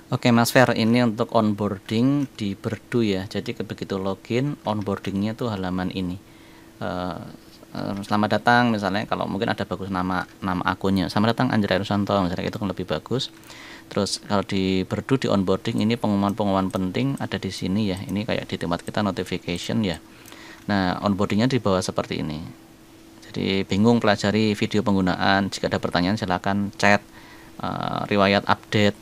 Oke Mas Fer, ini untuk onboarding di Berdu ya. Jadi begitu login, onboardingnya tuh halaman ini. Eh, Selamat datang misalnya, kalau mungkin ada bagus nama nama akunnya. Selamat datang Anjray Rusanto misalnya, itu kan lebih bagus. Terus kalau di Berdu di onboarding ini pengumuman-pengumuman penting ada di sini ya. Ini kayak di tempat kita notification ya. Nah, onboardingnya di bawah seperti ini. Jadi bingung pelajari video penggunaan, jika ada pertanyaan silakan chat. Riwayat update,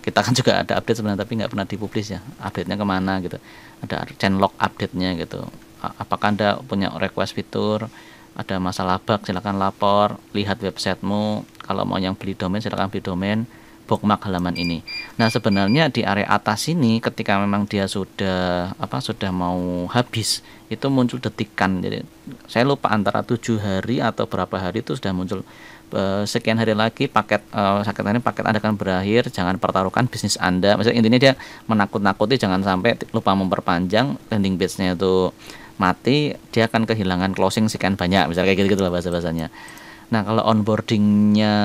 kita kan juga ada update sebenarnya tapi nggak pernah dipublish ya, update-nya kemana gitu, ada changelog update-nya gitu. Apakah anda punya request fitur, ada masalah bug silakan lapor, lihat websitemu, kalau mau yang beli domain silakan beli domain, bookmark halaman ini. Nah sebenarnya di area atas ini ketika memang dia sudah mau habis itu muncul detikan. Jadi saya lupa antara 7 hari atau berapa hari itu sudah muncul sekian hari lagi paket paket Anda akan berakhir, jangan pertaruhkan bisnis Anda. Maksudnya intinya dia menakut-nakuti jangan sampai lupa memperpanjang, landing page-nya itu mati, dia akan kehilangan closing sekian banyak, misalnya kayak gitu lah bahasa-bahasanya. Nah kalau onboardingnya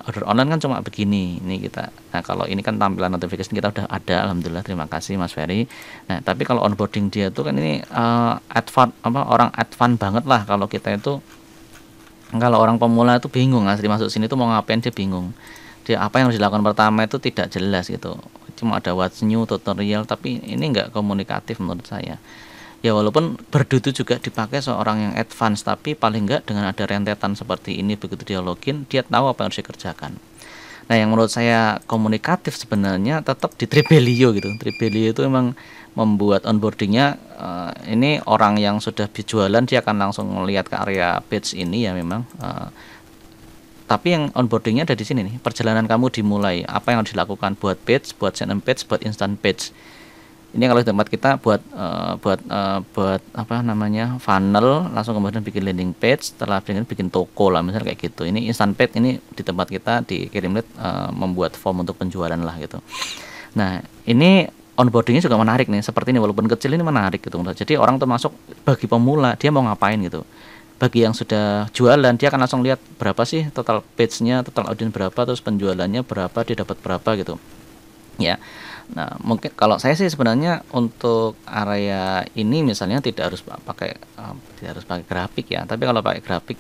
order online kan cuma begini ini kita. Nah kalau ini kan tampilan notification kita udah ada, alhamdulillah, terima kasih Mas Ferry. Nah tapi kalau onboarding dia tuh kan ini orang advance banget lah. Kalau kita itu, kalau orang pemula itu bingung asli masuk sini tuh mau ngapain, dia bingung. Dia apa yang harus dilakukan pertama itu tidak jelas gitu. Cuma ada what's new, tutorial, tapi ini nggak komunikatif menurut saya. Ya walaupun Berdu itu juga dipakai seorang yang advance, tapi paling nggak dengan ada rentetan seperti ini, begitu dia login, dia tahu apa yang harus dikerjakan. Nah yang menurut saya komunikatif sebenarnya tetap di Tribelio gitu. Tribelio itu memang membuat onboardingnya, ini orang yang sudah jualan dia akan langsung melihat ke area page ini ya memang. Tapi yang onboardingnya ada di sini nih. Perjalanan kamu dimulai. Apa yang harus dilakukan buat page, buat sign page, buat instant page. Ini kalau di tempat kita buat apa namanya funnel, langsung kemudian bikin landing page, setelah bikin toko lah misalnya kayak gitu. Ini instant page, ini di tempat kita di Kirimlit membuat form untuk penjualan lah gitu. Nah ini onboardingnya juga menarik nih, seperti ini walaupun kecil ini menarik gitu. Jadi orang tuh masuk, bagi pemula dia mau ngapain gitu. Bagi yang sudah jualan dia akan langsung lihat berapa sih total page-nya, total audience berapa, terus penjualannya berapa, dia dapat berapa gitu ya. Nah mungkin kalau saya sih sebenarnya untuk area ini misalnya tidak harus pakai grafik ya, tapi kalau pakai grafik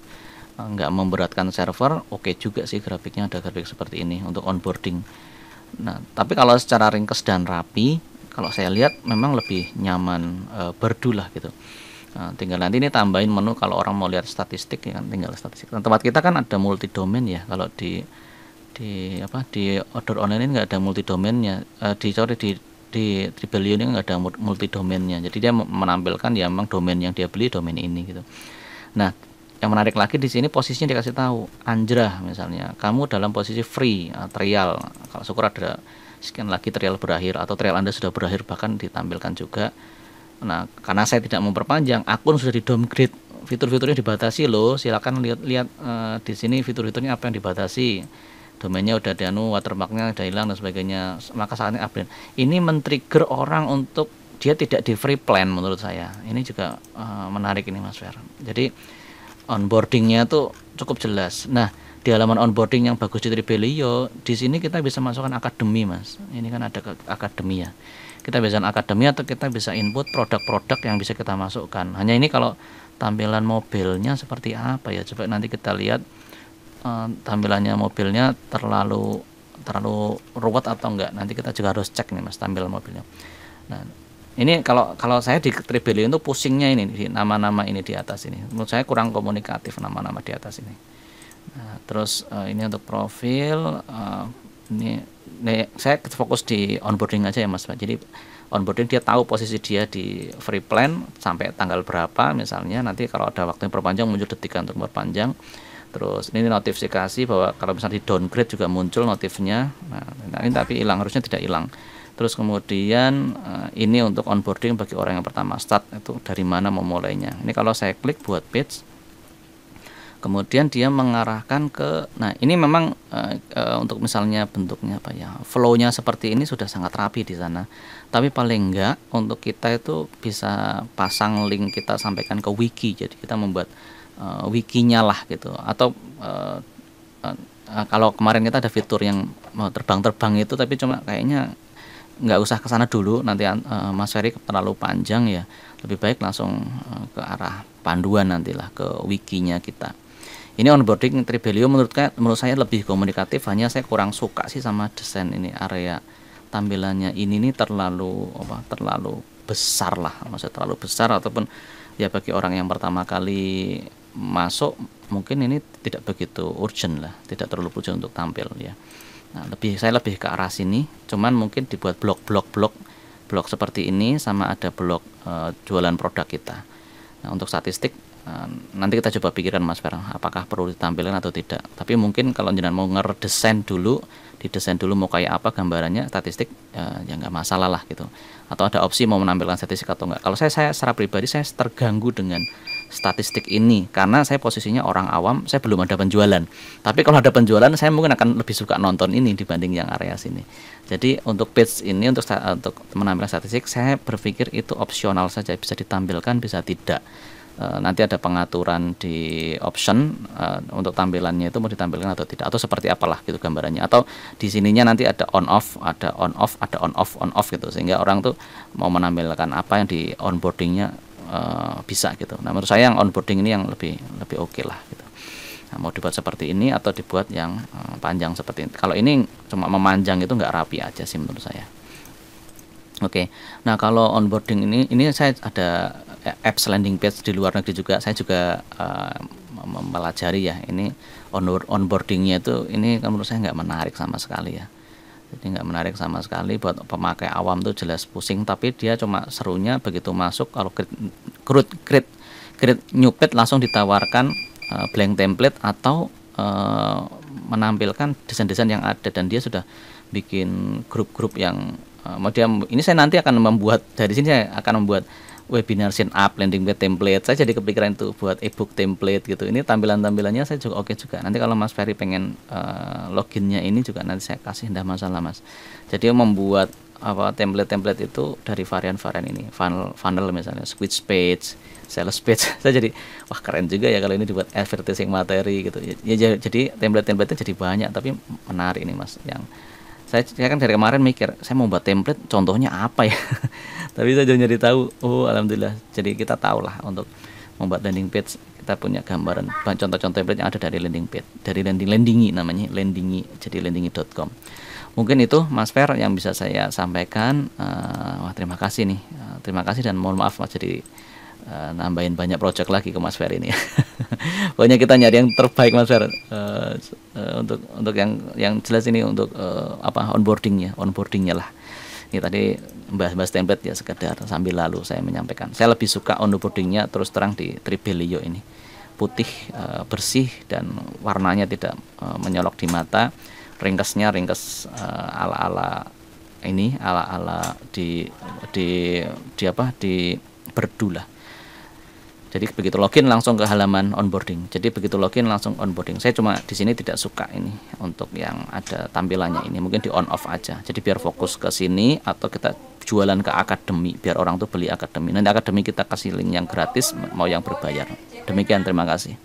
nggak memberatkan server, oke juga sih grafiknya, ada grafik seperti ini untuk onboarding. Nah tapi kalau secara ringkas dan rapi, kalau saya lihat memang lebih nyaman Berdu lah gitu. Nah, tinggal nanti ini tambahin menu kalau orang mau lihat statistik ya kan, tinggal statistik. Nah, tempat kita kan ada multi domain ya, kalau di order online ini nggak ada multi domainnya, di Tribelio ini nggak ada multi domainnya, jadi dia menampilkan ya memang domain yang dia beli domain ini gitu. Nah yang menarik lagi di sini posisinya dikasih tahu Anjrah misalnya kamu dalam posisi free trial, kalau syukur ada sekian lagi trial berakhir atau trial Anda sudah berakhir, bahkan ditampilkan juga. Nah karena saya tidak memperpanjang, akun sudah di downgrade, fitur-fiturnya dibatasi loh, silakan lihat di sini fitur-fiturnya apa yang dibatasi, domainnya udah watermarknya udah hilang dan sebagainya, maka saatnya update. Ini men-trigger orang untuk dia tidak di free plan menurut saya. Ini juga menarik ini Mas Fer. Jadi onboardingnya tuh cukup jelas. Nah di halaman onboarding yang bagus di Tribelio, di sini kita bisa masukkan akademi Mas. Ini kan ada akademi ya. Kita bisa akademi atau kita bisa input produk-produk yang bisa kita masukkan. Hanya ini kalau tampilan mobilnya seperti apa ya? Coba nanti kita lihat tampilannya mobilnya terlalu ruwet atau enggak. Nanti kita juga harus cek nih Mas tampilan mobilnya. Nah ini kalau saya di Tribelio itu pusingnya ini di nama-nama ini di atas ini. Menurut saya kurang komunikatif nama-nama di atas ini. Nah, terus ini untuk profil, ini saya fokus di onboarding aja ya Mas. Jadi onboarding dia tahu posisi dia di free plan sampai tanggal berapa misalnya. Nanti kalau ada waktu yang perpanjang muncul detikan untuk perpanjang. Terus ini notifikasi bahwa kalau misalnya di downgrade juga muncul notifnya. Nah ini tapi hilang, harusnya tidak hilang. Terus kemudian ini untuk onboarding bagi orang yang pertama start, itu dari mana memulainya. Ini kalau saya klik buat page, kemudian dia mengarahkan ke, nah ini memang untuk misalnya bentuknya apa ya, flow-nya seperti ini sudah sangat rapi di sana. Tapi paling enggak untuk kita itu bisa pasang link, kita sampaikan ke wiki, jadi kita membuat wikinya lah gitu. Atau kalau kemarin kita ada fitur yang mau terbang-terbang itu, tapi cuma kayaknya nggak usah ke sana dulu, nanti Mas Ferry terlalu panjang ya. Lebih baik langsung ke arah panduan nantilah ke wikinya kita. Ini onboarding Tribelio menurut saya lebih komunikatif, hanya saya kurang suka sih sama desain ini, area tampilannya ini nih terlalu besar lah, maksudnya terlalu besar, ataupun ya bagi orang yang pertama kali masuk mungkin ini tidak begitu urgent lah, tidak terlalu urgent untuk tampil ya. Nah, saya lebih ke arah sini, cuman mungkin dibuat blok seperti ini, sama ada blok jualan produk kita. Nah, untuk statistik nanti kita coba pikirkan Mas Fer, apakah perlu ditampilkan atau tidak. Tapi mungkin kalau jenengan mau ngedesain dulu, didesain dulu mau kayak apa gambarannya, statistik ya nggak masalah lah gitu. Atau ada opsi mau menampilkan statistik atau enggak. Kalau saya secara pribadi saya terganggu dengan statistik ini karena saya posisinya orang awam, saya belum ada penjualan. Tapi kalau ada penjualan saya mungkin akan lebih suka nonton ini dibanding yang area sini. Jadi untuk page ini, untuk menampilkan statistik, saya berpikir itu opsional saja, bisa ditampilkan bisa tidak. Nanti ada pengaturan di option untuk tampilannya itu mau ditampilkan atau tidak, atau seperti apalah gitu gambarannya, atau di sininya nanti ada on off gitu, sehingga orang tuh mau menampilkan apa yang di onboardingnya bisa gitu. Nah menurut saya yang onboarding ini yang lebih oke lah gitu. Nah, mau dibuat seperti ini atau dibuat yang panjang seperti ini. Kalau ini cuma memanjang itu nggak rapi aja sih menurut saya. Oke. Nah kalau onboarding ini saya ada apps landing page di luar negeri juga, saya juga mempelajari ya. Ini onboardingnya itu ini menurut saya nggak menarik sama sekali ya. Jadi nggak menarik sama sekali, buat pemakai awam tuh jelas pusing. Tapi dia cuma serunya begitu masuk, kalau create new page langsung ditawarkan blank template atau menampilkan desain-desain yang ada, dan dia sudah bikin grup-grup yang ini saya nanti akan membuat, dari sini saya akan membuat webinar sign up, landing page template. Saya jadi kepikiran itu buat ebook template gitu. Ini tampilannya saya juga oke juga. Nanti kalau Mas Ferry pengen loginnya ini juga nanti saya kasih, tidak masalah Mas. Jadi membuat template itu dari varian-varian ini, funnel misalnya, squeeze page, sales page. Saya jadi wah keren juga ya kalau ini dibuat advertising materi gitu. Ya jadi template-template jadi banyak, tapi menarik ini Mas. Yang saya kan dari kemarin mikir saya mau buat template contohnya apa ya. Tapi saya jadi tahu, oh alhamdulillah, jadi kita tahu lah untuk membuat landing page, kita punya gambaran contoh-contoh template yang ada dari landing page, dari landingi namanya, landingi, jadi landingi.com. Mungkin itu Mas Fer yang bisa saya sampaikan. Terima kasih nih, terima kasih dan mohon maaf Mas, jadi nambahin banyak project lagi ke Mas Fer ini. Pokoknya kita nyari yang terbaik Mas Fer, untuk yang jelas ini untuk onboardingnya lah. Ini tadi bahas template ya sekedar sambil lalu saya menyampaikan. Saya lebih suka onboardingnya terus terang di Tribelio ini, putih, bersih, dan warnanya tidak menyolok di mata. Ringkes ala di berdulah. Jadi begitu login langsung ke halaman onboarding. Saya cuma di sini tidak suka ini untuk yang ada tampilannya ini. Mungkin di on off aja. Jadi biar fokus ke sini, atau kita jualan ke akademi biar orang tuh beli akademi. Nanti akademi kita kasih link yang gratis, mau yang berbayar. Demikian, terima kasih.